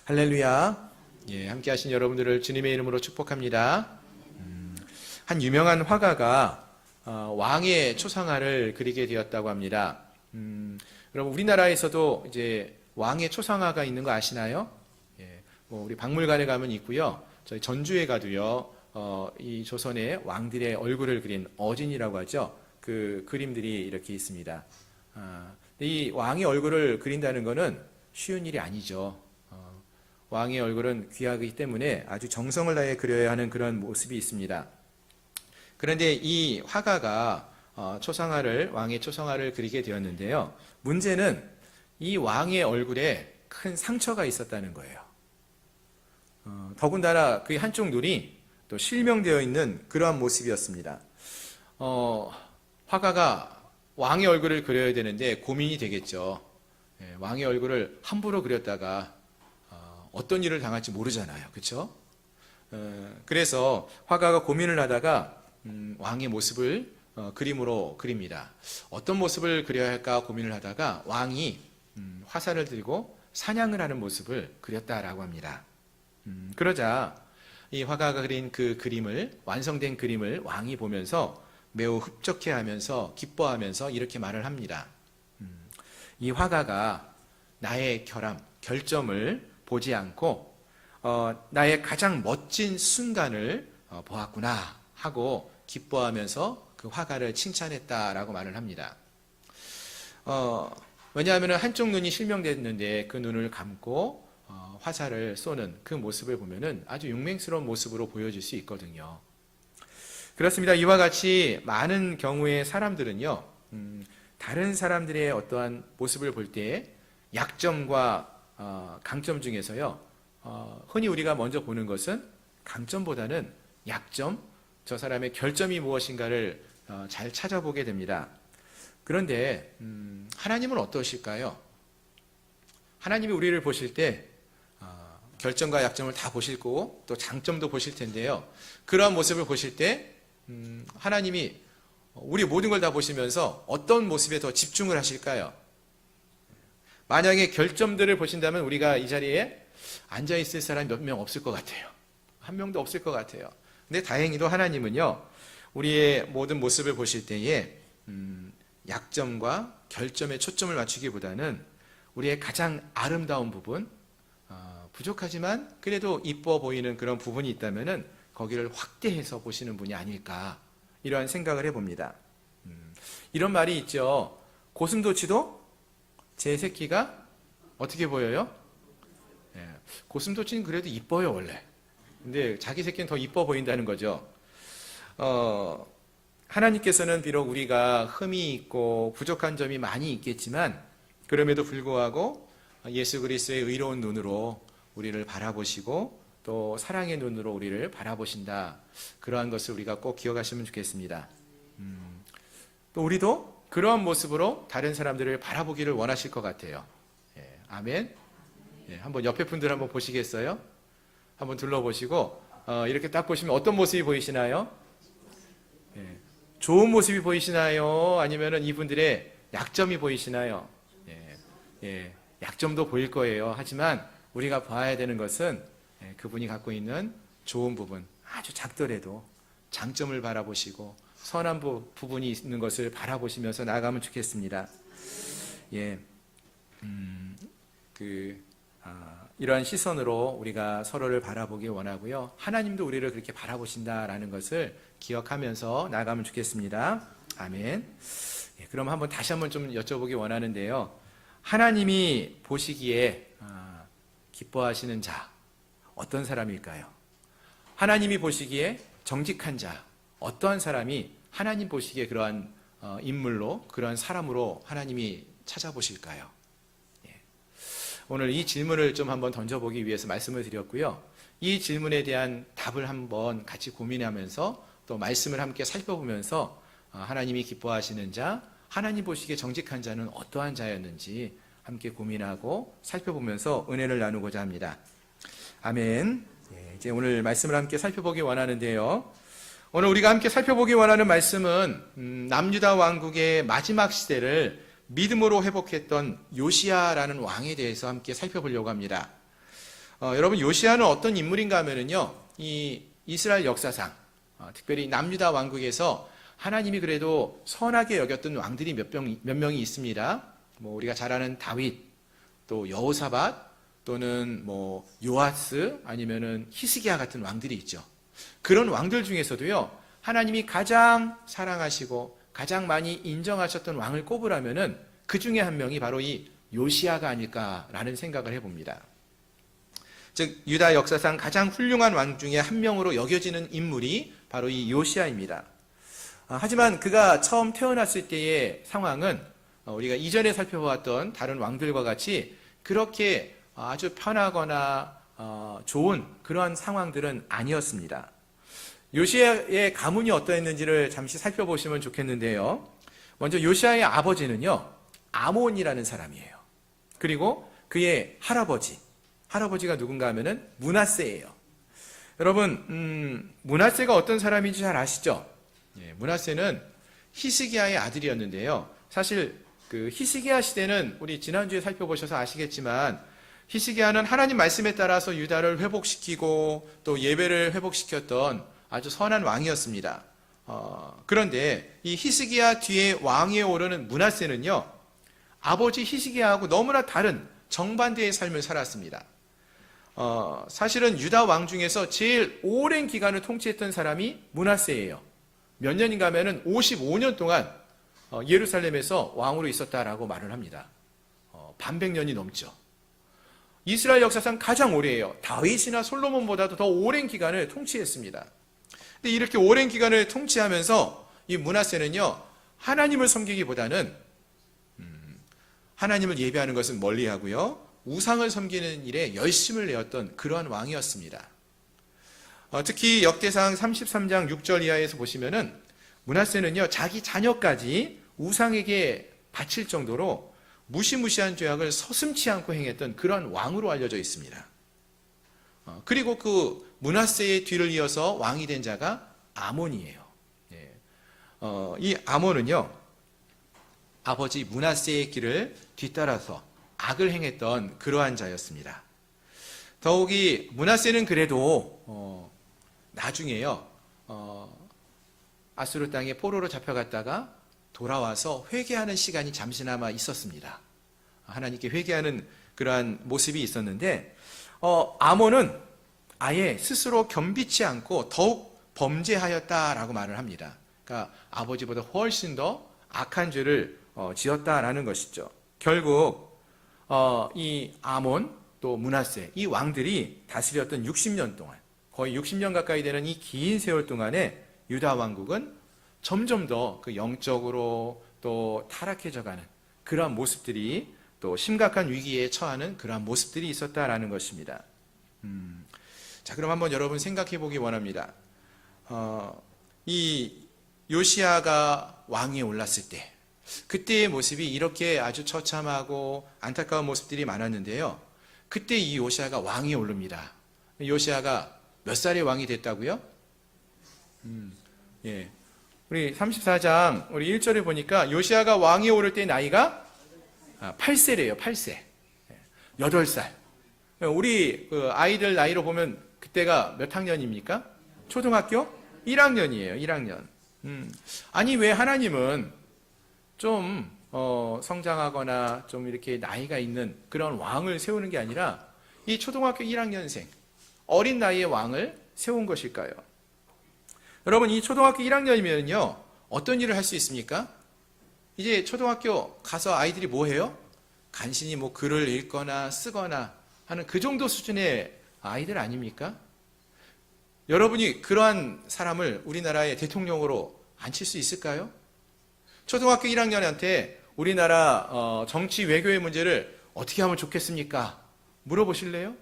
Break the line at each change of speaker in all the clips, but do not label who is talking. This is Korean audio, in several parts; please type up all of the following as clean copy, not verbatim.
할렐루야. 예, 함께 하신 여러분들을 주님의 이름으로 축복합니다. 한 유명한 화가가 왕의 초상화를 그리게 되었다고 합니다. 여러분 우리나라에서도 이제 왕의 초상화가 있는 거 아시나요? 예, 우리 박물관에 가면 있고요. 저희 전주에 가도요. 이 조선의 왕들의 얼굴을 그린 어진이라고 하죠. 그 그림들이 이렇게 있습니다. 이 왕의 얼굴을 그린다는 것은 쉬운 일이 아니죠. 왕의 얼굴은 귀하기 때문에 아주 정성을 다해 그려야 하는 그런 모습이 있습니다. 그런데 이 화가가 왕의 초상화를 그리게 되었는데요. 문제는 이 왕의 얼굴에 큰 상처가 있었다는 거예요. 더군다나 그 한쪽 눈이 또 실명되어 있는 그러한 모습이었습니다. 화가가 왕의 얼굴을 그려야 되는데 고민이 되겠죠. 왕의 얼굴을 함부로 그렸다가 어떤 일을 당할지 모르잖아요. 그렇죠? 그래서 화가가 고민을 하다가 왕의 모습을 그림으로 그립니다. 어떤 모습을 그려야 할까 고민을 하다가 왕이 화살을 들고 사냥을 하는 모습을 그렸다라고 합니다. 그러자 이 화가가 그린 그 그림을, 완성된 그림을 왕이 보면서 매우 흡족해하면서 기뻐하면서 이렇게 말을 합니다. 이 화가가 나의 결점을 보지 않고 나의 가장 멋진 순간을 보았구나 하고 기뻐하면서 그 화가를 칭찬했다라고 말을 합니다. 왜냐하면 한쪽 눈이 실명됐는데 그 눈을 감고 화살을 쏘는 그 모습을 보면은 아주 용맹스러운 모습으로 보여질 수 있거든요. 그렇습니다. 이와 같이 많은 경우의 사람들은요, 다른 사람들의 어떠한 모습을 볼 때 약점과 강점 중에서요, 흔히 우리가 먼저 보는 것은 강점보다는 약점, 저 사람의 결점이 무엇인가를 잘 찾아보게 됩니다. 그런데 하나님은 어떠실까요? 하나님이 우리를 보실 때 결점과 약점을 다 보실 거고 또 장점도 보실 텐데요. 그러한 모습을 보실 때 하나님이 우리 모든 걸 다 보시면서 어떤 모습에 더 집중을 하실까요? 만약에 결점들을 보신다면 우리가 이 자리에 앉아있을 사람이 몇 명 없을 것 같아요. 한 명도 없을 것 같아요. 근데 다행히도 하나님은요, 우리의 모든 모습을 보실 때에 약점과 결점에 초점을 맞추기보다는 우리의 가장 아름다운 부분, 부족하지만 그래도 이뻐 보이는 그런 부분이 있다면은 거기를 확대해서 보시는 분이 아닐까, 이러한 생각을 해봅니다. 이런 말이 있죠. 고슴도치도 제 새끼가 어떻게 보여요? 고슴도치는 그래도 이뻐요, 원래. 근데 자기 새끼는 더 이뻐 보인다는 거죠. 하나님께서는 비록 우리가 흠이 있고 부족한 점이 많이 있겠지만 그럼에도 불구하고 예수 그리스도의 의로운 눈으로 우리를 바라보시고 또 사랑의 눈으로 우리를 바라보신다. 그러한 것을 우리가 꼭 기억하시면 좋겠습니다. 또 우리도 그러한 모습으로 다른 사람들을 바라보기를 원하실 것 같아요. 아멘. 한번 옆에 분들 한번 보시겠어요? 한번 둘러보시고 이렇게 딱 보시면 어떤 모습이 보이시나요? 좋은 모습이 보이시나요? 아니면은 이분들의 약점이 보이시나요? 약점도 보일 거예요. 하지만 우리가 봐야 되는 것은 그분이 갖고 있는 좋은 부분, 아주 작더라도 장점을 바라보시고 선한 부분이 있는 것을 바라보시면서 나아가면 좋겠습니다. 이러한 시선으로 우리가 서로를 바라보기 원하고요. 하나님도 우리를 그렇게 바라보신다라는 것을 기억하면서 나아가면 좋겠습니다. 아멘. 그럼 다시 한번 좀 여쭤보기 원하는데요. 하나님이 보시기에 기뻐하시는 자, 어떤 사람일까요? 하나님이 보시기에 정직한 자, 어떠한 사람이 하나님 보시기에 그러한 인물로, 그러한 사람으로 하나님이 찾아보실까요? 오늘 이 질문을 좀 한번 던져보기 위해서 말씀을 드렸고요. 이 질문에 대한 답을 한번 같이 고민하면서 또 말씀을 함께 살펴보면서 하나님이 기뻐하시는 자, 하나님 보시기에 정직한 자는 어떠한 자였는지 함께 고민하고 살펴보면서 은혜를 나누고자 합니다. 아멘. 이제 오늘 말씀을 함께 살펴보기 원하는데요. 오늘 우리가 함께 살펴보기 원하는 말씀은 남유다 왕국의 마지막 시대를 믿음으로 회복했던 요시야라는 왕에 대해서 함께 살펴보려고 합니다. 여러분 요시야는 어떤 인물인가 하면은요, 이 이스라엘 역사상 특별히 남유다 왕국에서 하나님이 그래도 선하게 여겼던 왕들이 몇 명이 있습니다. 뭐 우리가 잘 아는 다윗, 또 여호사밧, 또는 뭐 요아스, 아니면은 히스기야 같은 왕들이 있죠. 그런 왕들 중에서도요, 하나님이 가장 사랑하시고 가장 많이 인정하셨던 왕을 꼽으라면은 그 중에 한 명이 바로 이 요시야가 아닐까라는 생각을 해봅니다. 즉 유다 역사상 가장 훌륭한 왕 중에 한 명으로 여겨지는 인물이 바로 이 요시야입니다. 하지만 그가 처음 태어났을 때의 상황은 우리가 이전에 살펴보았던 다른 왕들과 같이 그렇게 아주 편하거나 좋은 그러한 상황들은 아니었습니다. 요시야의 가문이 어떠했는지를 잠시 살펴보시면 좋겠는데요. 먼저 요시야의 아버지는요, 아몬이라는 사람이에요. 그리고 그의 할아버지가 누군가 하면은 므낫세예요. 여러분, 므낫세가 어떤 사람인지 잘 아시죠? 예, 므낫세는 히스기야의 아들이었는데요. 사실 그 히스기야 시대는 우리 지난주에 살펴보셔서 아시겠지만 히스기야는 하나님 말씀에 따라서 유다를 회복시키고 또 예배를 회복시켰던 아주 선한 왕이었습니다. 그런데 이 히스기야 뒤에 왕위에 오르는 므낫세는요, 아버지 히스기야하고 너무나 다른 정반대의 삶을 살았습니다. 사실은 유다 왕 중에서 제일 오랜 기간을 통치했던 사람이 므낫세예요. 몇 년인가 하면은 55년 동안 예루살렘에서 왕으로 있었다라고 말을 합니다. 반백년이 넘죠. 이스라엘 역사상 가장 오래예요. 다윗이나 솔로몬보다도 더 오랜 기간을 통치했습니다. 근데 이렇게 오랜 기간을 통치하면서 이 므낫세는요, 하나님을 섬기기보다는 하나님을 예배하는 것은 멀리하고요, 우상을 섬기는 일에 열심을 내었던 그러한 왕이었습니다. 특히 역대상 33장 6절 이하에서 보시면은 므낫세는요, 자기 자녀까지 우상에게 바칠 정도로 무시무시한 죄악을 서슴지 않고 행했던 그러한 왕으로 알려져 있습니다. 그리고 그 므낫세의 뒤를 이어서 왕이 된 자가 아몬이에요. 이 아몬은요, 아버지 므낫세의 길을 뒤따라서 악을 행했던 그러한 자였습니다. 더욱이 므낫세는 그래도 나중에요, 아수르 땅에 포로로 잡혀갔다가 돌아와서 회개하는 시간이 잠시나마 있었습니다. 하나님께 회개하는 그러한 모습이 있었는데, 아몬은 아예 스스로 겸비치 않고 더욱 범죄하였다라고 말을 합니다. 그러니까 아버지보다 훨씬 더 악한 죄를 지었다라는 것이죠. 결국 이 아몬 또 므낫세, 이 왕들이 다스렸던 60년 동안, 거의 60년 가까이 되는 이 긴 세월 동안에 유다 왕국은 점점 더 그 영적으로 또 타락해져가는 그러한 모습들이, 또 심각한 위기에 처하는 그러한 모습들이 있었다라는 것입니다. 자, 그럼 한번 여러분 생각해 보기 원합니다. 이 요시야가 왕위에 올랐을 때, 그때의 모습이 이렇게 아주 처참하고 안타까운 모습들이 많았는데요. 그때 이 요시야가 왕위에 오릅니다. 요시야가 몇 살에 왕이 됐다고요? 예. 우리 34장 우리 1절에 보니까 요시야가 왕위에 오를 때 나이가 8세래요. 8세. 8살. 우리 그 아이들 나이로 보면 그때가 몇 학년입니까? 초등학교 1학년이에요. 1학년. 아니 왜 하나님은 좀 성장하거나 좀 이렇게 나이가 있는 그런 왕을 세우는 게 아니라 이 초등학교 1학년생 어린 나이의 왕을 세운 것일까요? 여러분, 이 초등학교 1학년이면요 어떤 일을 할 수 있습니까? 이제 초등학교 가서 아이들이 뭐 해요? 간신히 뭐 글을 읽거나 쓰거나 하는 그 정도 수준의 아이들 아닙니까? 여러분이 그러한 사람을 우리나라의 대통령으로 앉힐 수 있을까요? 초등학교 1학년한테 우리나라 정치 외교의 문제를 어떻게 하면 좋겠습니까? 물어보실래요?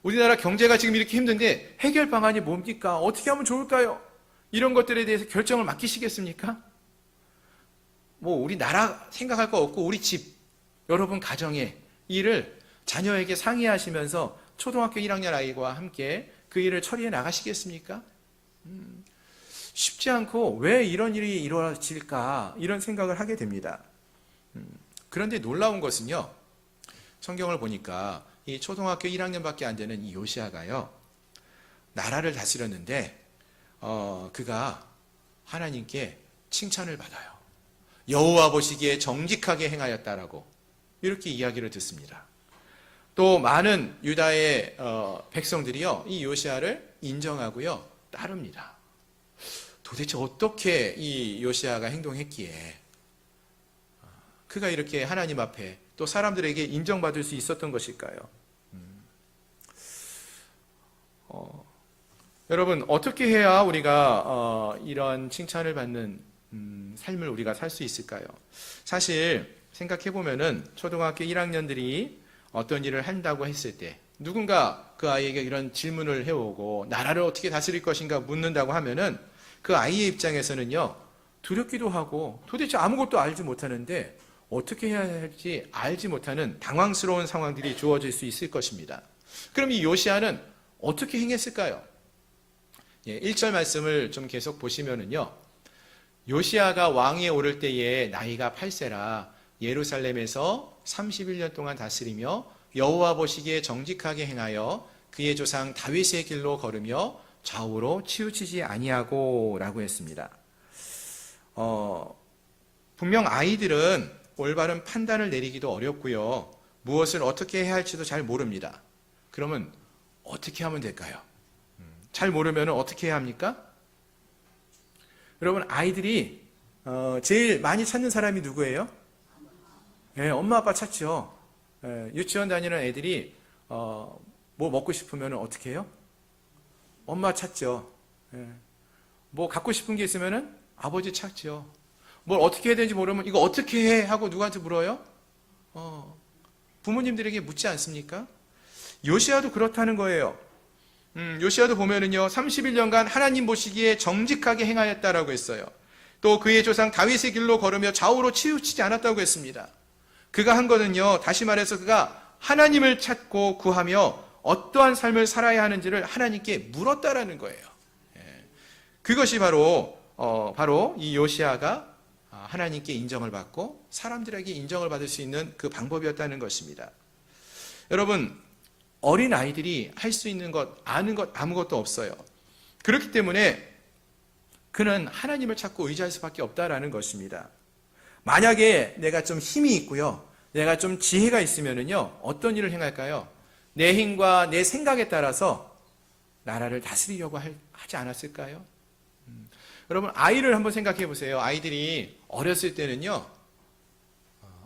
우리나라 경제가 지금 이렇게 힘든데 해결 방안이 뭡니까? 어떻게 하면 좋을까요? 이런 것들에 대해서 결정을 맡기시겠습니까? 뭐 우리나라 생각할 거 없고 우리 집, 여러분 가정의 일을 자녀에게 상의하시면서 초등학교 1학년 아이와 함께 그 일을 처리해 나가시겠습니까? 쉽지 않고 왜 이런 일이 이루어질까 이런 생각을 하게 됩니다. 그런데 놀라운 것은요, 성경을 보니까 이 초등학교 1학년밖에 안 되는 이 요시아가요, 나라를 다스렸는데 그가 하나님께 칭찬을 받아요. 여호와 보시기에 정직하게 행하였다라고 이렇게 이야기를 듣습니다. 또 많은 유다의 백성들이요, 이 요시아를 인정하고요, 따릅니다. 도대체 어떻게 이 요시아가 행동했기에 그가 이렇게 하나님 앞에 또 사람들에게 인정받을 수 있었던 것일까요? 여러분, 어떻게 해야 우리가 이런 칭찬을 받는 삶을 우리가 살 수 있을까요? 사실 생각해 보면은 초등학교 1학년들이 어떤 일을 한다고 했을 때 누군가 그 아이에게 이런 질문을 해오고 나라를 어떻게 다스릴 것인가 묻는다고 하면은 그 아이의 입장에서는요, 두렵기도 하고 도대체 아무것도 알지 못하는데 어떻게 해야 할지 알지 못하는 당황스러운 상황들이 주어질 수 있을 것입니다. 그럼 이 요시아는 어떻게 행했을까요? 1절 말씀을 좀 계속 보시면은요, 요시아가 왕위에 오를 때에 나이가 8세라 예루살렘에서 31년 동안 다스리며 여호와 보시기에 정직하게 행하여 그의 조상 다윗의 길로 걸으며 좌우로 치우치지 아니하고 라고 했습니다. 분명 아이들은 올바른 판단을 내리기도 어렵고요, 무엇을 어떻게 해야 할지도 잘 모릅니다. 그러면 어떻게 하면 될까요? 잘 모르면 어떻게 해야 합니까? 여러분, 아이들이 제일 많이 찾는 사람이 누구예요? 엄마 아빠 찾죠. 유치원 다니는 애들이 뭐 먹고 싶으면 어떻게 해요? 엄마 찾죠. 뭐 갖고 싶은 게 있으면 아버지 찾죠. 뭘 어떻게 해야 되는지 모르면 이거 어떻게 해? 하고 누구한테 물어요? 부모님들에게 묻지 않습니까? 요시아도 그렇다는 거예요. 요시아도 보면은요, 31년간 하나님 보시기에 정직하게 행하였다라고 했어요. 또 그의 조상 다윗의 길로 걸으며 좌우로 치우치지 않았다고 했습니다. 그가 한 거는요, 다시 말해서 그가 하나님을 찾고 구하며 어떠한 삶을 살아야 하는지를 하나님께 물었다라는 거예요. 그것이 바로 이 요시아가 하나님께 인정을 받고 사람들에게 인정을 받을 수 있는 그 방법이었다는 것입니다. 여러분, 어린 아이들이 할 수 있는 것, 아는 것 아무것도 없어요. 그렇기 때문에 그는 하나님을 찾고 의지할 수밖에 없다라는 것입니다. 만약에 내가 좀 힘이 있고요, 내가 좀 지혜가 있으면은요, 어떤 일을 행할까요? 내 힘과 내 생각에 따라서 나라를 다스리려고 하지 않았을까요? 여러분, 아이를 한번 생각해 보세요. 아이들이 어렸을 때는요,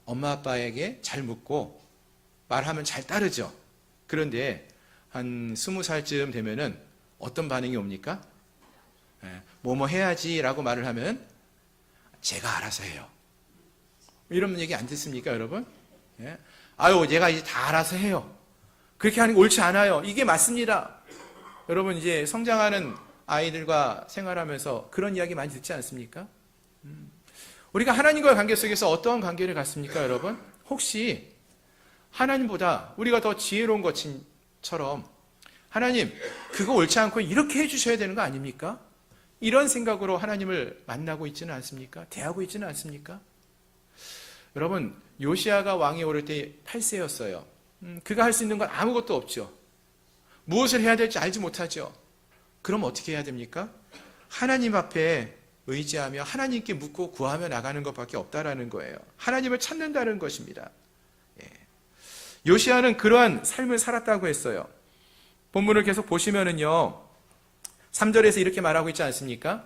엄마 아빠에게 잘 묻고 말하면 잘 따르죠. 그런데 한 20살쯤 되면은 어떤 반응이 옵니까? 뭐뭐 해야지라고 말을 하면 제가 알아서 해요. 이런 얘기 안 듣습니까, 여러분? 아유, 얘가 이제 다 알아서 해요. 그렇게 하는 게 옳지 않아요. 이게 맞습니다. 여러분, 이제 성장하는 아이들과 생활하면서 그런 이야기 많이 듣지 않습니까? 우리가 하나님과의 관계 속에서 어떠한 관계를 갖습니까, 여러분? 혹시 하나님보다 우리가 더 지혜로운 것처럼 하나님, 그거 옳지 않고 이렇게 해주셔야 되는 거 아닙니까? 이런 생각으로 하나님을 만나고 있지는 않습니까? 대하고 있지는 않습니까? 여러분, 요시아가 왕에 오를 때 8세였어요. 그가 할 수 있는 건 아무것도 없죠. 무엇을 해야 될지 알지 못하죠. 그럼 어떻게 해야 됩니까? 하나님 앞에 의지하며 하나님께 묻고 구하며 나가는 것밖에 없다라는 거예요. 하나님을 찾는다는 것입니다. 요시아는 그러한 삶을 살았다고 했어요. 본문을 계속 보시면은요, 3절에서 이렇게 말하고 있지 않습니까?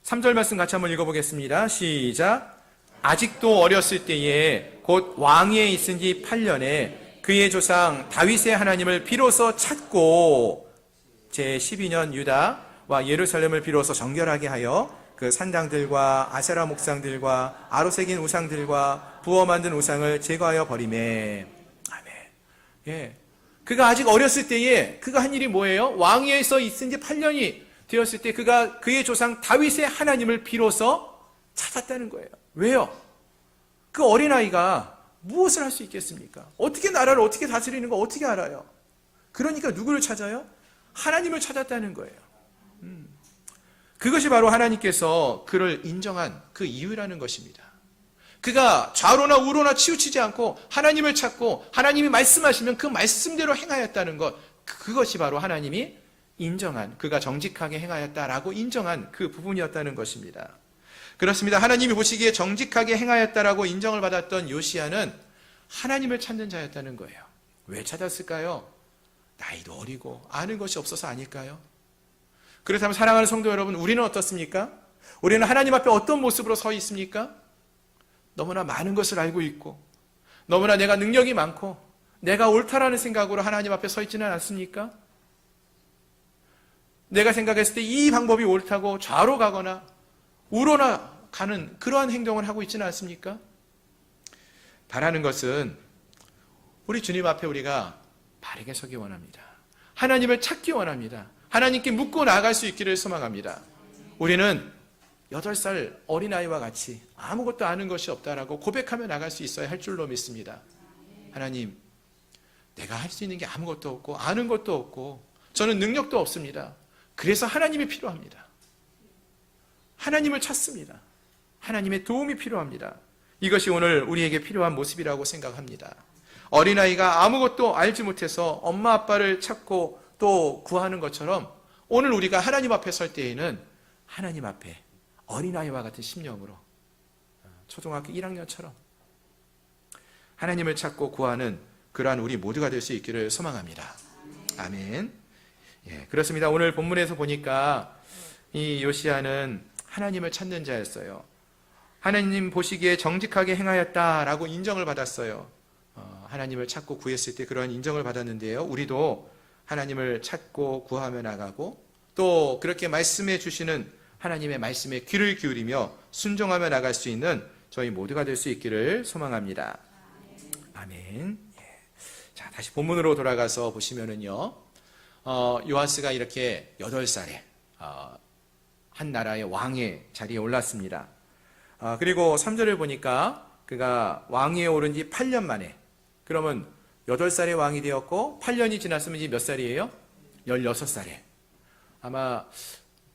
3절 말씀 같이 한번 읽어보겠습니다. 시작. 아직도 어렸을 때에 곧 왕위에 있은 지 8년에 그의 조상 다윗의 하나님을 비로소 찾고 제12년 유다와 예루살렘을 비로소 정결하게 하여 그 산당들과 아세라 목상들과 아로새긴 우상들과 부어 만든 우상을 제거하여 버리매. 아멘. 그가 아직 어렸을 때에 그가 한 일이 뭐예요? 왕위에서 있은 지 8년이 되었을 때 그가 그의 조상 다윗의 하나님을 비로소 찾았다는 거예요. 왜요? 그 어린아이가 무엇을 할 수 있겠습니까? 어떻게 나라를 어떻게 다스리는 거 어떻게 알아요? 그러니까 누구를 찾아요? 하나님을 찾았다는 거예요. 그것이 바로 하나님께서 그를 인정한 그 이유라는 것입니다. 그가 좌로나 우로나 치우치지 않고 하나님을 찾고 하나님이 말씀하시면 그 말씀대로 행하였다는 것, 그것이 바로 하나님이 인정한, 그가 정직하게 행하였다라고 인정한 그 부분이었다는 것입니다. 그렇습니다. 하나님이 보시기에 정직하게 행하였다라고 인정을 받았던 요시야는 하나님을 찾는 자였다는 거예요. 왜 찾았을까요? 나이도 어리고 아는 것이 없어서 아닐까요? 그렇다면 사랑하는 성도 여러분, 우리는 어떻습니까? 우리는 하나님 앞에 어떤 모습으로 서 있습니까? 너무나 많은 것을 알고 있고 너무나 내가 능력이 많고 내가 옳다라는 생각으로 하나님 앞에 서 있지는 않습니까? 내가 생각했을 때 이 방법이 옳다고 좌로 가거나 우로나 가는 그러한 행동을 하고 있지는 않습니까? 바라는 것은 우리 주님 앞에 우리가 바르게 서기 원합니다. 하나님을 찾기 원합니다. 하나님께 묻고 나아갈 수 있기를 소망합니다. 우리는 8살 어린아이와 같이 아무것도 아는 것이 없다라고 고백하며 나갈 수 있어야 할 줄로 믿습니다. 하나님, 내가 할 수 있는 게 아무것도 없고 아는 것도 없고 저는 능력도 없습니다. 그래서 하나님이 필요합니다. 하나님을 찾습니다. 하나님의 도움이 필요합니다. 이것이 오늘 우리에게 필요한 모습이라고 생각합니다. 어린아이가 아무것도 알지 못해서 엄마 아빠를 찾고 또 구하는 것처럼 오늘 우리가 하나님 앞에 설 때에는 하나님 앞에 어린아이와 같은 심령으로 초등학교 1학년처럼 하나님을 찾고 구하는 그러한 우리 모두가 될 수 있기를 소망합니다. 아멘. 예, 그렇습니다. 오늘 본문에서 보니까 이 요시야는 하나님을 찾는 자였어요. 하나님 보시기에 정직하게 행하였다라고 인정을 받았어요. 하나님을 찾고 구했을 때 그런 인정을 받았는데요. 우리도 하나님을 찾고 구하며 나가고 또 그렇게 말씀해 주시는 하나님의 말씀에 귀를 기울이며 순종하며 나갈 수 있는 저희 모두가 될 수 있기를 소망합니다. 아멘. 예. 자, 다시 본문으로 돌아가서 보시면은요. 요아스가 이렇게 8살에 한 나라의 왕의 자리에 올랐습니다. 그리고 3절을 보니까 그가 왕위에 오른 지 8년 만에, 그러면 8살에 왕이 되었고 8년이 지났으면 이제 몇 살이에요? 16살에. 아마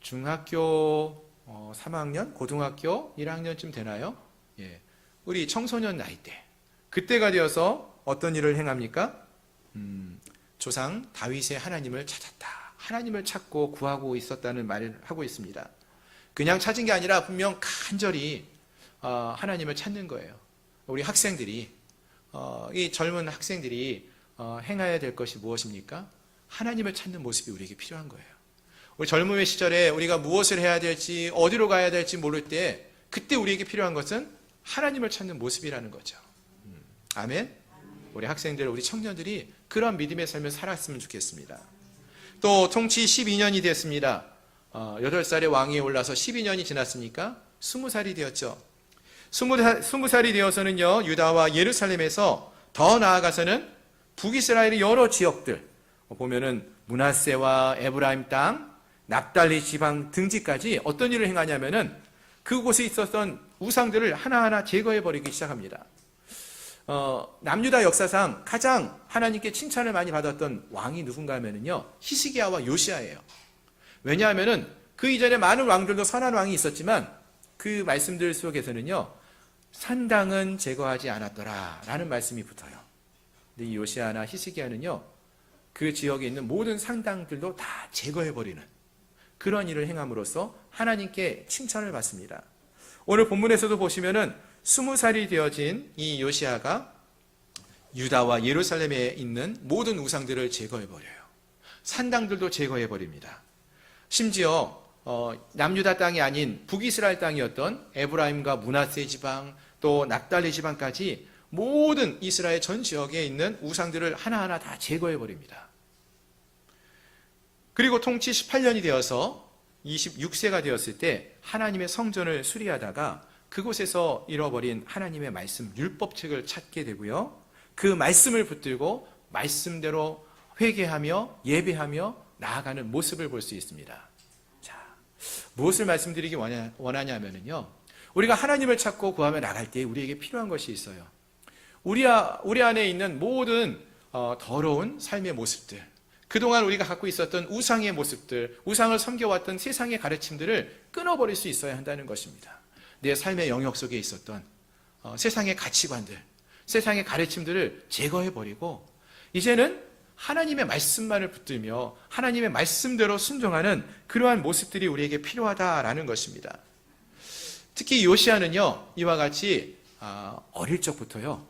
중학교 3학년, 고등학교 1학년쯤 되나요? 예. 우리 청소년 나이 때. 그때가 되어서 어떤 일을 행합니까? 조상 다윗의 하나님을 찾았다. 하나님을 찾고 구하고 있었다는 말을 하고 있습니다. 그냥 찾은 게 아니라 분명 간절히 하나님을 찾는 거예요. 우리 학생들이, 이 젊은 학생들이 행해야 될 것이 무엇입니까? 하나님을 찾는 모습이 우리에게 필요한 거예요. 우리 젊음의 시절에 우리가 무엇을 해야 될지, 어디로 가야 될지 모를 때 그때 우리에게 필요한 것은 하나님을 찾는 모습이라는 거죠. 아멘? 우리 학생들, 우리 청년들이 그런 믿음의 삶을 살았으면 좋겠습니다. 또 통치 12년이 됐습니다. 8살의 왕위에 올라서 12년이 지났으니까 20살이 되었죠. 20살이 되어서는요, 유다와 예루살렘에서 더 나아가서는 북이스라엘의 여러 지역들, 보면은 므낫세와 에브라임 땅, 납달리 지방 등지까지 어떤 일을 행하냐면은 그곳에 있었던 우상들을 하나하나 제거해버리기 시작합니다. 남유다 역사상 가장 하나님께 칭찬을 많이 받았던 왕이 누군가 하면은요, 히스기야와 요시야예요. 왜냐하면은 그 이전에 많은 왕들도 선한 왕이 있었지만 그 말씀들 속에서는요, 산당은 제거하지 않았더라 라는 말씀이 붙어요. 근데 이 요시야나 히스기야는요, 그 지역에 있는 모든 산당들도 다 제거해버리는 그런 일을 행함으로써 하나님께 칭찬을 받습니다. 오늘 본문에서도 보시면은 20살이 되어진 이 요시야가 유다와 예루살렘에 있는 모든 우상들을 제거해버려요. 산당들도 제거해버립니다. 심지어 남유다 땅이 아닌 북이스라엘 땅이었던 에브라임과 므낫세 지방, 또 납달리 지방까지 모든 이스라엘 전 지역에 있는 우상들을 하나하나 다 제거해버립니다. 그리고 통치 18년이 되어서 26세가 되었을 때 하나님의 성전을 수리하다가 그곳에서 잃어버린 하나님의 말씀, 율법책을 찾게 되고요. 그 말씀을 붙들고 말씀대로 회개하며 예배하며 나아가는 모습을 볼 수 있습니다. 자, 무엇을 말씀드리기 원하냐면요, 우리가 하나님을 찾고 구하며 나갈 때 우리에게 필요한 것이 있어요. 우리 안에 있는 모든 더러운 삶의 모습들, 그동안 우리가 갖고 있었던 우상의 모습들, 우상을 섬겨왔던 세상의 가르침들을 끊어버릴 수 있어야 한다는 것입니다. 내 삶의 영역 속에 있었던 세상의 가치관들, 세상의 가르침들을 제거해버리고 이제는 하나님의 말씀만을 붙들며 하나님의 말씀대로 순종하는 그러한 모습들이 우리에게 필요하다라는 것입니다. 특히 요시야는요, 이와 같이 어릴 적부터요,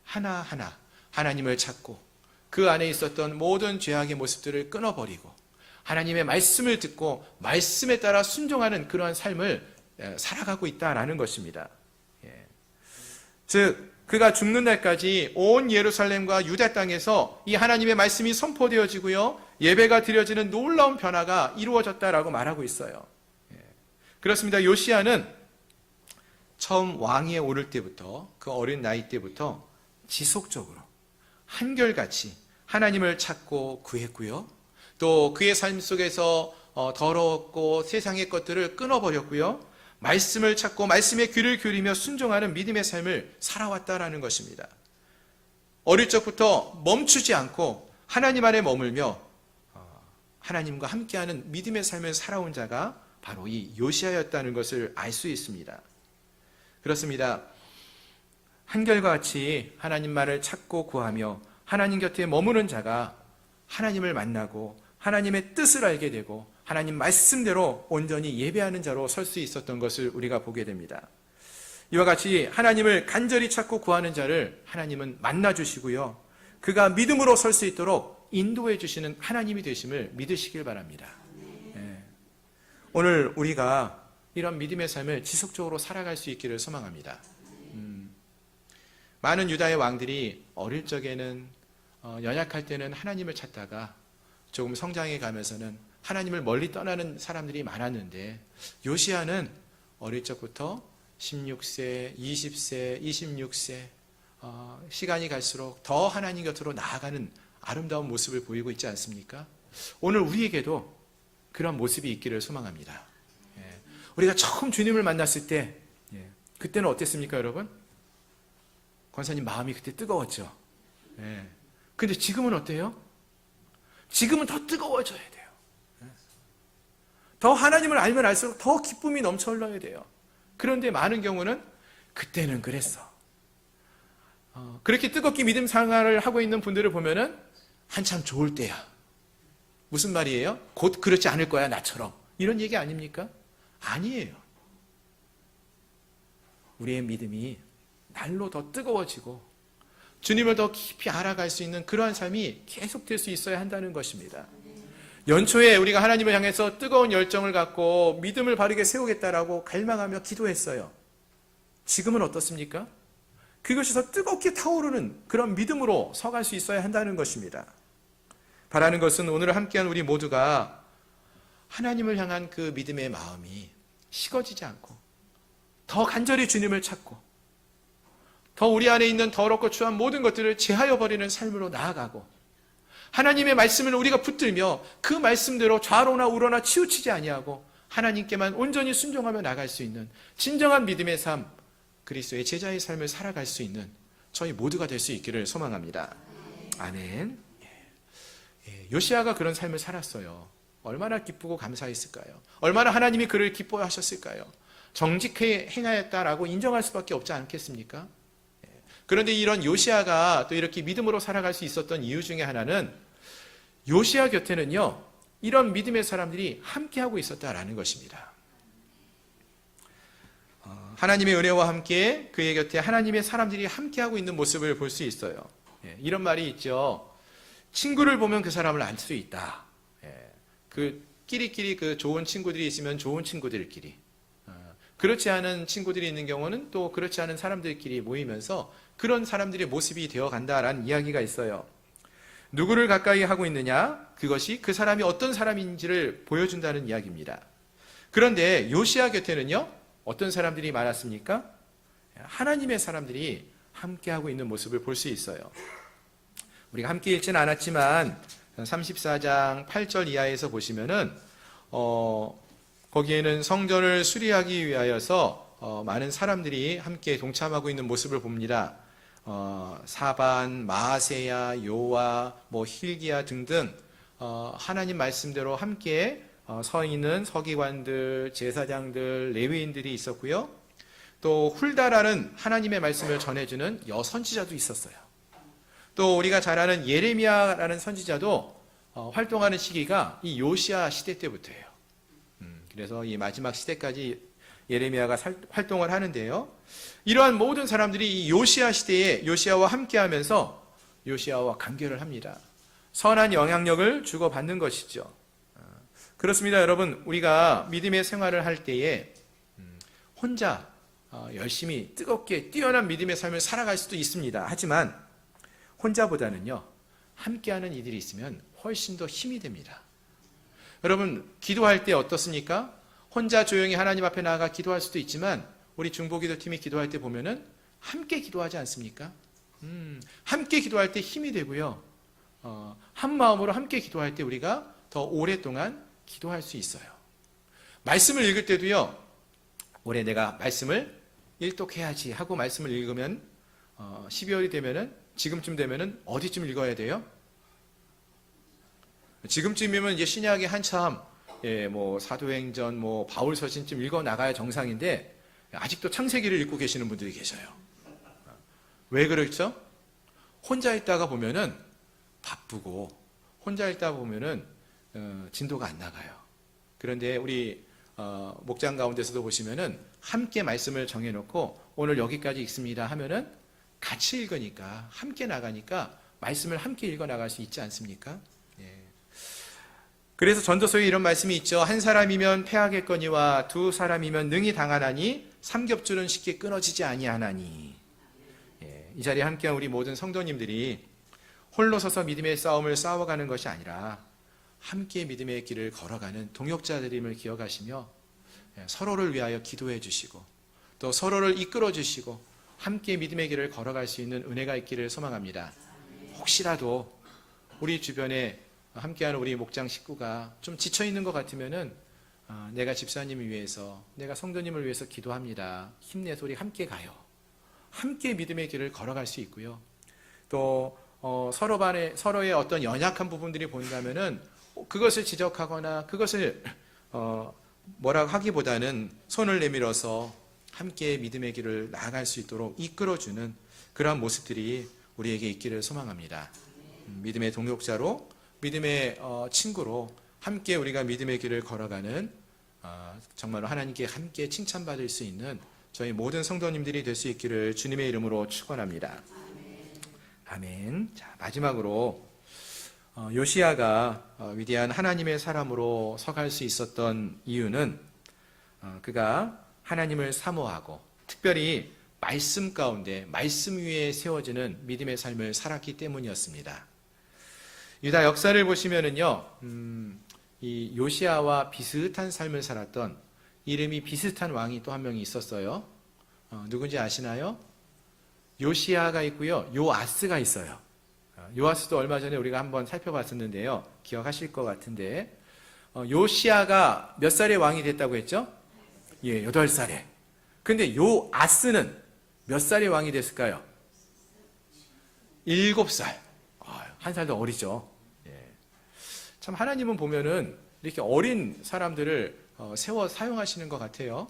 하나하나 하나님을 찾고 그 안에 있었던 모든 죄악의 모습들을 끊어버리고 하나님의 말씀을 듣고 말씀에 따라 순종하는 그러한 삶을 살아가고 있다라는 것입니다. 즉 그가 죽는 날까지 온 예루살렘과 유다 땅에서 이 하나님의 말씀이 선포되어지고요, 예배가 드려지는 놀라운 변화가 이루어졌다라고 말하고 있어요. 그렇습니다. 요시야는 처음 왕위에 오를 때부터, 그 어린 나이 때부터 지속적으로 한결같이 하나님을 찾고 구했고요, 또 그의 삶 속에서 더러웠고 세상의 것들을 끊어버렸고요, 말씀을 찾고 말씀에 귀를 기울이며 순종하는 믿음의 삶을 살아왔다라는 것입니다. 어릴 적부터 멈추지 않고 하나님 안에 머물며 하나님과 함께하는 믿음의 삶을 살아온 자가 바로 이 요시야였다는 것을 알 수 있습니다. 그렇습니다. 한결과 같이 하나님만을 찾고 구하며 하나님 곁에 머무는 자가 하나님을 만나고 하나님의 뜻을 알게 되고 하나님 말씀대로 온전히 예배하는 자로 설 수 있었던 것을 우리가 보게 됩니다. 이와 같이 하나님을 간절히 찾고 구하는 자를 하나님은 만나주시고요, 그가 믿음으로 설 수 있도록 인도해 주시는 하나님이 되심을 믿으시길 바랍니다. 오늘 우리가 이런 믿음의 삶을 지속적으로 살아갈 수 있기를 소망합니다. 많은 유다의 왕들이 어릴 적에는 연약할 때는 하나님을 찾다가 조금 성장해 가면서는 하나님을 멀리 떠나는 사람들이 많았는데, 요시야는 어릴 적부터 16세, 20세, 26세 시간이 갈수록 더 하나님 곁으로 나아가는 아름다운 모습을 보이고 있지 않습니까? 오늘 우리에게도 그런 모습이 있기를 소망합니다. 우리가 처음 주님을 만났을 때 그때는 어땠습니까, 여러분? 권사님 마음이 그때 뜨거웠죠. 근데 지금은 어때요? 지금은 더 뜨거워져야 돼요. 더 하나님을 알면 알수록 더 기쁨이 넘쳐 흘러야 돼요. 그런데 많은 경우는 그때는 그랬어. 그렇게 뜨겁게 믿음 생활을 하고 있는 분들을 보면은 한참 좋을 때야. 무슨 말이에요? 곧 그렇지 않을 거야, 나처럼. 이런 얘기 아닙니까? 아니에요. 우리의 믿음이 날로 더 뜨거워지고 주님을 더 깊이 알아갈 수 있는 그러한 삶이 계속될 수 있어야 한다는 것입니다. 연초에 우리가 하나님을 향해서 뜨거운 열정을 갖고 믿음을 바르게 세우겠다라고 갈망하며 기도했어요. 지금은 어떻습니까? 그것이 더 뜨겁게 타오르는 그런 믿음으로 서갈 수 있어야 한다는 것입니다. 바라는 것은 오늘 함께한 우리 모두가 하나님을 향한 그 믿음의 마음이 식어지지 않고 더 간절히 주님을 찾고 더 우리 안에 있는 더럽고 추한 모든 것들을 제하여 버리는 삶으로 나아가고, 하나님의 말씀을 우리가 붙들며 그 말씀대로 좌로나 우로나 치우치지 아니하고 하나님께만 온전히 순종하며 나갈 수 있는 진정한 믿음의 삶, 그리스도의 제자의 삶을 살아갈 수 있는 저희 모두가 될 수 있기를 소망합니다. 아멘. 요시야가 그런 삶을 살았어요. 얼마나 기쁘고 감사했을까요? 얼마나 하나님이 그를 기뻐하셨을까요? 정직하게 행하였다라고 인정할 수밖에 없지 않겠습니까? 그런데 이런 요시야가 또 이렇게 믿음으로 살아갈 수 있었던 이유 중에 하나는 요시야 곁에는요, 이런 믿음의 사람들이 함께하고 있었다라는 것입니다. 하나님의 은혜와 함께 그의 곁에 하나님의 사람들이 함께하고 있는 모습을 볼 수 있어요. 이런 말이 있죠. 친구를 보면 그 사람을 알 수 있다. 그 끼리끼리 그 좋은 친구들이 있으면 좋은 친구들끼리, 그렇지 않은 친구들이 있는 경우는 또 그렇지 않은 사람들끼리 모이면서 그런 사람들의 모습이 되어간다라는 이야기가 있어요. 누구를 가까이 하고 있느냐? 그것이 그 사람이 어떤 사람인지를 보여준다는 이야기입니다. 그런데 요시야 곁에는요, 어떤 사람들이 많았습니까? 하나님의 사람들이 함께하고 있는 모습을 볼 수 있어요. 우리가 함께 읽지는 않았지만 34장 8절 이하에서 보시면은 거기에는 성전을 수리하기 위하여서 많은 사람들이 함께 동참하고 있는 모습을 봅니다. 사반, 마아세야, 요아, 힐기야 등등 하나님 말씀대로 함께 서 있는 서기관들, 제사장들, 레위인들이 있었고요. 또 훌다라는 하나님의 말씀을 전해주는 여선지자도 있었어요. 또 우리가 잘 아는 예레미야라는 선지자도 활동하는 시기가 이 요시야 시대 때부터예요. 그래서 이 마지막 시대까지 예레미야가 활동을 하는데요. 이러한 모든 사람들이 이 요시야 시대에 요시야와 함께하면서 요시야와 관계를 합니다. 선한 영향력을 주고받는 것이죠. 그렇습니다, 여러분. 우리가 믿음의 생활을 할 때에 혼자 열심히 뜨겁게 뛰어난 믿음의 삶을 살아갈 수도 있습니다. 하지만 혼자보다는요, 함께하는 이들이 있으면 훨씬 더 힘이 됩니다. 여러분, 기도할 때 어떻습니까? 혼자 조용히 하나님 앞에 나아가 기도할 수도 있지만 우리 중보기도팀이 기도할 때 보면은 함께 기도하지 않습니까? 함께 기도할 때 힘이 되고요. 한 마음으로 함께 기도할 때 우리가 더 오랫동안 기도할 수 있어요. 말씀을 읽을 때도요, 올해 내가 말씀을 일독해야지 하고 말씀을 읽으면 12월이 되면은 지금쯤 되면은 어디쯤 읽어야 돼요? 지금쯤이면 이제 신약에 한참 사도행전, 바울서신쯤 읽어 나가야 정상인데 아직도 창세기를 읽고 계시는 분들이 계셔요. 왜 그렇죠? 혼자 있다가 보면은 바쁘고 혼자 있다 보면은 진도가 안 나가요. 그런데 우리 목장 가운데서도 보시면은 함께 말씀을 정해놓고 오늘 여기까지 읽습니다 하면은 같이 읽으니까 함께 나가니까 말씀을 함께 읽어 나갈 수 있지 않습니까? 그래서 전도서에 이런 말씀이 있죠. 한 사람이면 패하겠거니와 두 사람이면 능히 당하나니 삼겹줄은 쉽게 끊어지지 아니하나니. 이 자리에 함께한 우리 모든 성도님들이 홀로 서서 믿음의 싸움을 싸워가는 것이 아니라 함께 믿음의 길을 걸어가는 동역자들임을 기억하시며 서로를 위하여 기도해 주시고 또 서로를 이끌어 주시고 함께 믿음의 길을 걸어갈 수 있는 은혜가 있기를 소망합니다. 혹시라도 우리 주변에 함께하는 우리 목장 식구가 좀 지쳐있는 것 같으면은 내가 집사님을 위해서, 내가 성도님을 위해서 기도합니다. 힘내서 우리 함께 가요. 함께 믿음의 길을 걸어갈 수 있고요. 또 서로의 어떤 연약한 부분들이 보인다면은 그것을 지적하거나 그것을 뭐라고 하기보다는 손을 내밀어서 함께 믿음의 길을 나아갈 수 있도록 이끌어주는 그러한 모습들이 우리에게 있기를 소망합니다. 믿음의 동역자로, 믿음의 친구로 함께 우리가 믿음의 길을 걸어가는 정말로 하나님께 함께 칭찬받을 수 있는 저희 모든 성도님들이 될 수 있기를 주님의 이름으로 축원합니다. 아멘. 자, 마지막으로 요시야가 위대한 하나님의 사람으로 서갈 수 있었던 이유는 그가 하나님을 사모하고 특별히 말씀 가운데 말씀 위에 세워지는 믿음의 삶을 살았기 때문이었습니다. 유다 역사를 보시면은요, 이 요시야와 비슷한 삶을 살았던 이름이 비슷한 왕이 또 한 명이 있었어요. 누군지 아시나요? 요시야가 있고요, 요아스가 있어요. 요아스도 얼마 전에 우리가 한번 살펴봤었는데요, 기억하실 것 같은데 요시야가 몇 살에 왕이 됐다고 했죠? 8살에. 근데 요아스는 몇 살에 왕이 됐을까요? 7살. 한 살 더 어리죠. 참 하나님은 보면은 이렇게 어린 사람들을 세워 사용하시는 것 같아요.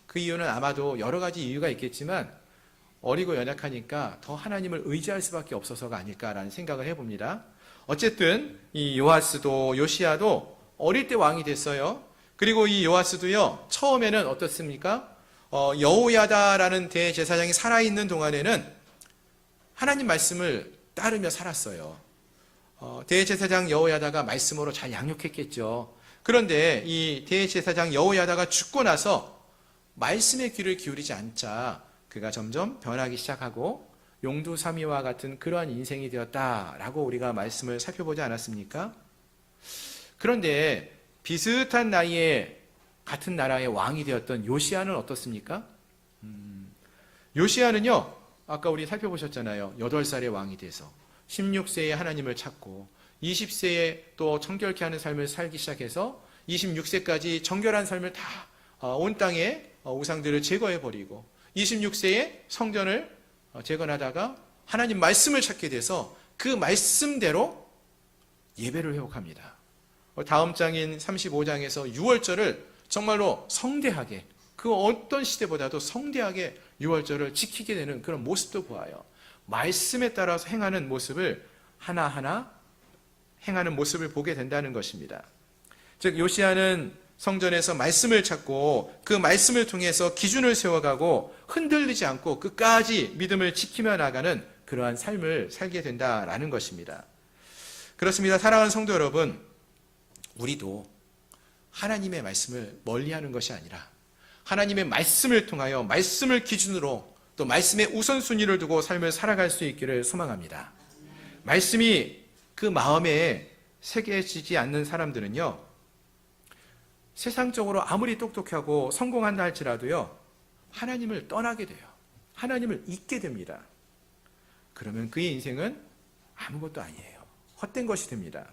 그 이유는 아마도 여러 가지 이유가 있겠지만 어리고 연약하니까 더 하나님을 의지할 수밖에 없어서가 아닐까라는 생각을 해봅니다. 어쨌든 이 요아스도 요시야도 어릴 때 왕이 됐어요. 그리고 이 요아스도요, 처음에는 어떻습니까? 여호야다라는 대제사장이 살아있는 동안에는 하나님 말씀을 따르며 살았어요. 대제사장 여호야다가 말씀으로 잘 양육했겠죠. 그런데 이 대제사장 여호야다가 죽고 나서 말씀의 귀를 기울이지 않자 그가 점점 변하기 시작하고 용두사미와 같은 그러한 인생이 되었다라고 우리가 말씀을 살펴보지 않았습니까? 그런데 비슷한 나이에 같은 나라의 왕이 되었던 요시야는 어떻습니까? 요시야는요, 아까 우리 살펴보셨잖아요. 8살에 왕이 돼서 16세에 하나님을 찾고 20세에 또 정결케 하는 삶을 살기 시작해서 26세까지 정결한 삶을 다 온 땅에 우상들을 제거해버리고 26세에 성전을 재건하다가 하나님 말씀을 찾게 돼서 그 말씀대로 예배를 회복합니다. 다음 장인 35장에서 유월절을 정말로 성대하게 그 어떤 시대보다도 성대하게 유월절을 지키게 되는 그런 모습도 보아요. 말씀에 따라서 행하는 모습을 하나하나 행하는 모습을 보게 된다는 것입니다. 즉 요시야는 성전에서 말씀을 찾고 그 말씀을 통해서 기준을 세워가고 흔들리지 않고 끝까지 믿음을 지키며 나가는 그러한 삶을 살게 된다라는 것입니다. 그렇습니다. 사랑하는 성도 여러분, 우리도 하나님의 말씀을 멀리하는 것이 아니라 하나님의 말씀을 통하여 말씀을 기준으로 또 말씀의 우선순위를 두고 삶을 살아갈 수 있기를 소망합니다. 말씀이 그 마음에 새겨지지 않는 사람들은요, 세상적으로 아무리 똑똑하고 성공한다 할지라도요, 하나님을 떠나게 돼요. 하나님을 잊게 됩니다. 그러면 그의 인생은 아무것도 아니에요. 헛된 것이 됩니다.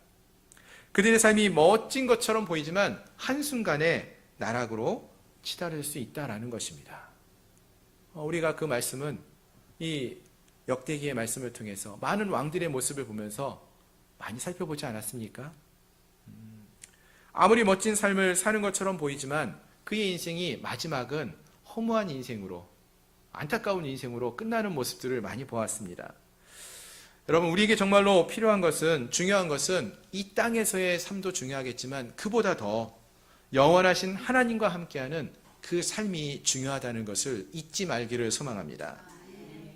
그들의 삶이 멋진 것처럼 보이지만 한순간에 나락으로 치달을 수 있다라는 것입니다. 우리가 그 말씀은 이 역대기의 말씀을 통해서 많은 왕들의 모습을 보면서 많이 살펴보지 않았습니까? 아무리 멋진 삶을 사는 것처럼 보이지만 그의 인생이 마지막은 허무한 인생으로, 안타까운 인생으로 끝나는 모습들을 많이 보았습니다. 여러분, 우리에게 정말로 필요한 것은, 중요한 것은 이 땅에서의 삶도 중요하겠지만 그보다 더 영원하신 하나님과 함께하는 그 삶이 중요하다는 것을 잊지 말기를 소망합니다.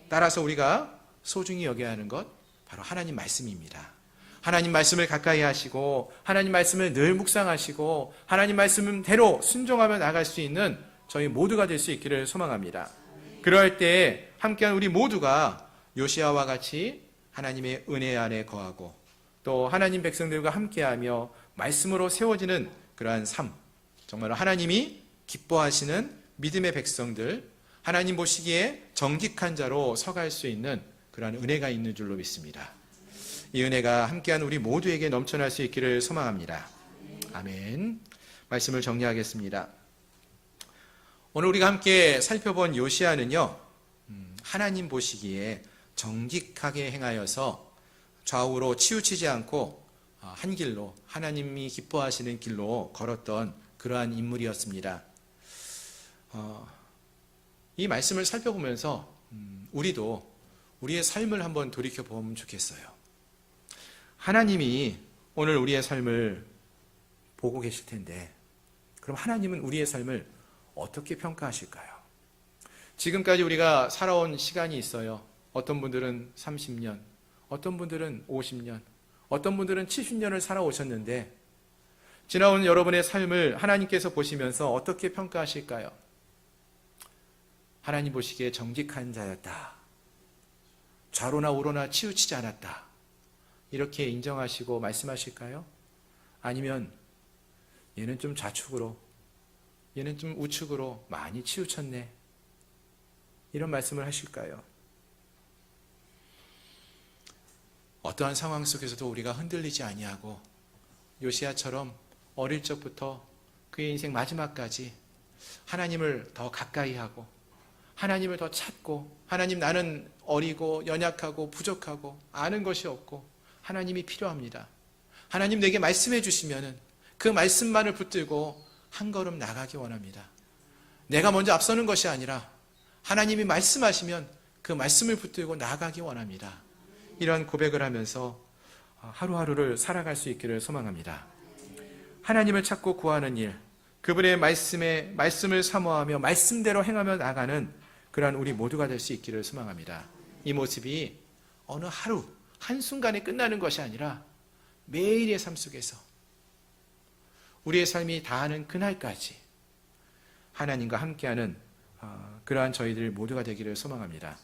따라서 우리가 소중히 여겨야 하는 것, 바로 하나님 말씀입니다. 하나님 말씀을 가까이 하시고 하나님 말씀을 늘 묵상하시고 하나님 말씀대로 순종하며 나갈 수 있는 저희 모두가 될 수 있기를 소망합니다. 그럴 때 함께한 우리 모두가 요시야와 같이 하나님의 은혜 안에 거하고 또 하나님 백성들과 함께하며 말씀으로 세워지는 그러한 삶, 정말로 하나님이 기뻐하시는 믿음의 백성들, 하나님 보시기에 정직한 자로 서갈 수 있는 그러한 은혜가 있는 줄로 믿습니다. 이 은혜가 함께한 우리 모두에게 넘쳐날 수 있기를 소망합니다. 아멘. 말씀을 정리하겠습니다. 오늘 우리가 함께 살펴본 요시야는요, 하나님 보시기에 정직하게 행하여서 좌우로 치우치지 않고 한 길로, 하나님이 기뻐하시는 길로 걸었던 그러한 인물이었습니다. 이 말씀을 살펴보면서 우리도 우리의 삶을 한번 돌이켜보면 좋겠어요. 하나님이 오늘 우리의 삶을 보고 계실 텐데, 그럼 하나님은 우리의 삶을 어떻게 평가하실까요? 지금까지 우리가 살아온 시간이 있어요. 어떤 분들은 30년, 어떤 분들은 50년, 어떤 분들은 70년을 살아오셨는데 지나온 여러분의 삶을 하나님께서 보시면서 어떻게 평가하실까요? 하나님 보시기에 정직한 자였다. 좌로나 우로나 치우치지 않았다. 이렇게 인정하시고 말씀하실까요? 아니면 얘는 좀 좌측으로, 얘는 좀 우측으로 많이 치우쳤네. 이런 말씀을 하실까요? 어떠한 상황 속에서도 우리가 흔들리지 아니하고 요시야처럼 어릴 적부터 그의 인생 마지막까지 하나님을 더 가까이 하고 하나님을 더 찾고, 하나님 나는 어리고 연약하고 부족하고 아는 것이 없고 하나님이 필요합니다. 하나님 내게 말씀해 주시면은 그 말씀만을 붙들고 한 걸음 나가기 원합니다. 내가 먼저 앞서는 것이 아니라 하나님이 말씀하시면 그 말씀을 붙들고 나가기 원합니다. 이러한 고백을 하면서 하루하루를 살아갈 수 있기를 소망합니다. 하나님을 찾고 구하는 일, 그분의 말씀을 사모하며 말씀대로 행하며 나가는 그러한 우리 모두가 될 수 있기를 소망합니다. 이 모습이 어느 하루 한순간에 끝나는 것이 아니라 매일의 삶 속에서 우리의 삶이 다하는 그날까지 하나님과 함께하는 그러한 저희들 모두가 되기를 소망합니다.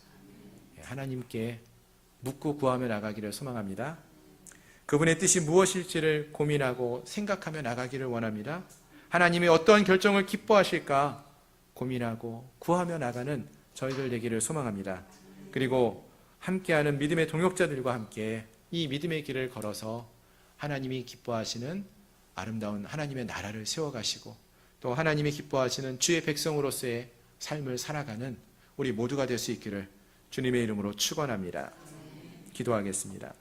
하나님께 묻고 구하며 나가기를 소망합니다. 그분의 뜻이 무엇일지를 고민하고 생각하며 나가기를 원합니다. 하나님이 어떠한 결정을 기뻐하실까 고민하고 구하며 나가는 저희들 되기를 소망합니다. 그리고 함께하는 믿음의 동역자들과 함께 이 믿음의 길을 걸어서 하나님이 기뻐하시는 아름다운 하나님의 나라를 세워가시고 또 하나님이 기뻐하시는 주의 백성으로서의 삶을 살아가는 우리 모두가 될 수 있기를 주님의 이름으로 축원합니다. 기도하겠습니다.